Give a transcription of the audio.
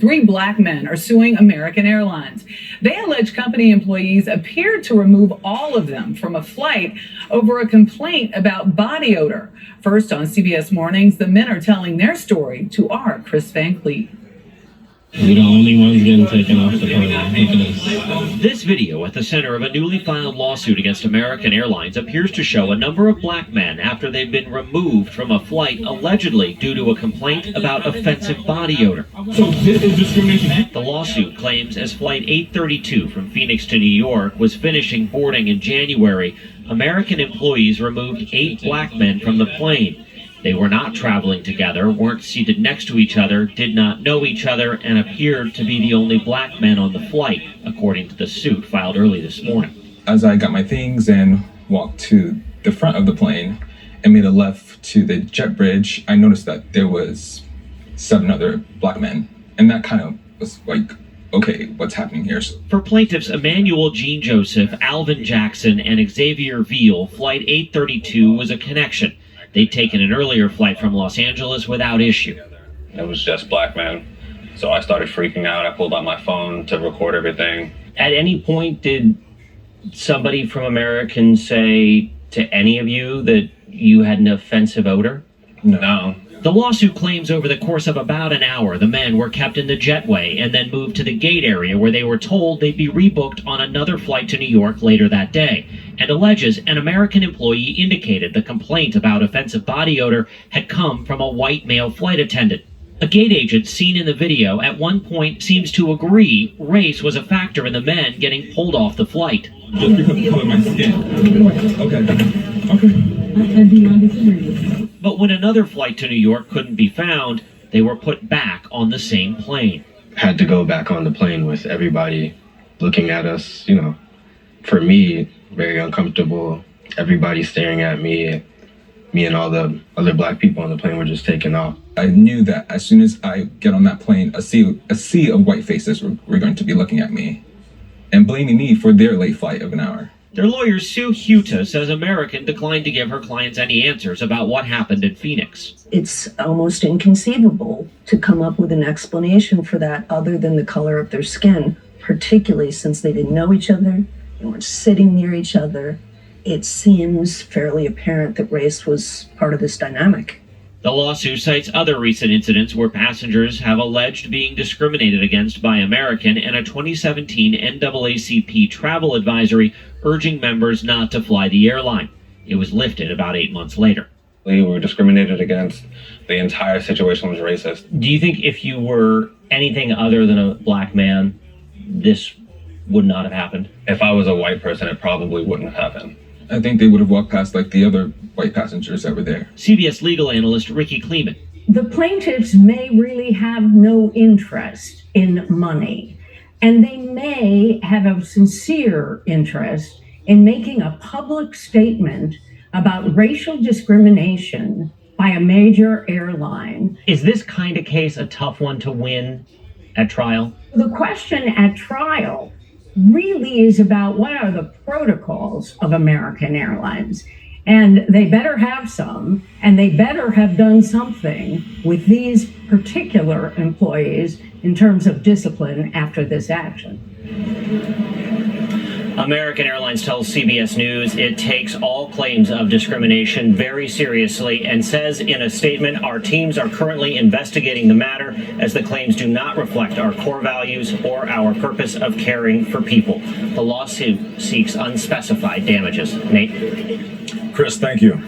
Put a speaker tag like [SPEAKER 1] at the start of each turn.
[SPEAKER 1] 3 black men are suing American Airlines. They allege company employees appeared to remove all of them from a flight over a complaint about body odor. First on CBS Mornings, the men are telling their story to our Chris Van Cleet.
[SPEAKER 2] We're the only ones getting taken off the plane. Look at this.
[SPEAKER 3] This video at the center of a newly filed lawsuit against American Airlines appears to show a number of black men after they've been removed from a flight allegedly due to a complaint about offensive body odor.
[SPEAKER 2] So this is discrimination.
[SPEAKER 3] The lawsuit claims as Flight 832 from Phoenix to New York was finishing boarding in January, American employees removed 8 black men from the plane. They were not traveling together, weren't seated next to each other, did not know each other, and appeared to be the only black men on the flight, according to the suit filed early this morning.
[SPEAKER 4] As I got my things and walked to the front of the plane and made a left to the jet bridge, I noticed that there was 7 other black men. And that kind of was like, okay, what's happening here?
[SPEAKER 3] For plaintiffs Emmanuel Jean Joseph, Alvin Jackson, and Xavier Veal, Flight 832 was a connection. They'd taken an earlier flight from Los Angeles without issue.
[SPEAKER 5] It was just black men. So I started freaking out. I pulled out my phone to record everything.
[SPEAKER 6] At any point, did somebody from American say to any of you that you had an offensive odor?
[SPEAKER 5] No.
[SPEAKER 3] The lawsuit claims over the course of about an hour, the men were kept in the jetway and then moved to the gate area where they were told they'd be rebooked on another flight to New York later that day, and alleges an American employee indicated the complaint about offensive body odor had come from a white male flight attendant. A gate agent seen in the video at one point seems to agree race was a factor in the men getting pulled off the flight.
[SPEAKER 2] Just because of the color of my skin. Okay.
[SPEAKER 3] But when another flight to New York couldn't be found, they were put back on the same plane.
[SPEAKER 7] Had to go back on the plane with everybody looking at us, for me, very uncomfortable. Everybody staring at me. Me and all the other black people on the plane were just taking off.
[SPEAKER 4] I knew that as soon as I get on that plane, a sea of white faces were going to be looking at me and blaming me for their late flight of an hour.
[SPEAKER 3] Their lawyer, Sue Huta, says American declined to give her clients any answers about what happened in Phoenix.
[SPEAKER 8] It's almost inconceivable to come up with an explanation for that other than the color of their skin, particularly since they didn't know each other, they weren't sitting near each other. It seems fairly apparent that race was part of this dynamic.
[SPEAKER 3] The lawsuit cites other recent incidents where passengers have alleged being discriminated against by American and a 2017 NAACP travel advisory urging members not to fly the airline. It was lifted about 8 months later.
[SPEAKER 5] We were discriminated against. The entire situation was racist.
[SPEAKER 6] Do you think if you were anything other than a black man, this would not have happened?
[SPEAKER 5] If I was a white person, it probably wouldn't have happened.
[SPEAKER 4] I think they would have walked past like the other white passengers that were there.
[SPEAKER 3] CBS legal analyst Ricky Kleeman.
[SPEAKER 9] The plaintiffs may really have no interest in money, and they may have a sincere interest in making a public statement about racial discrimination by a major airline.
[SPEAKER 6] Is this kind of case a tough one to win at trial?
[SPEAKER 9] The question at trial really is about what are the protocols of American Airlines. And they better have some, and they better have done something with these particular employees in terms of discipline after this action.
[SPEAKER 6] American Airlines tells CBS News it takes all claims of discrimination very seriously and says in a statement, our teams are currently investigating the matter as the claims do not reflect our core values or our purpose of caring for people. The lawsuit seeks unspecified damages. Nate?
[SPEAKER 10] Chris, thank you.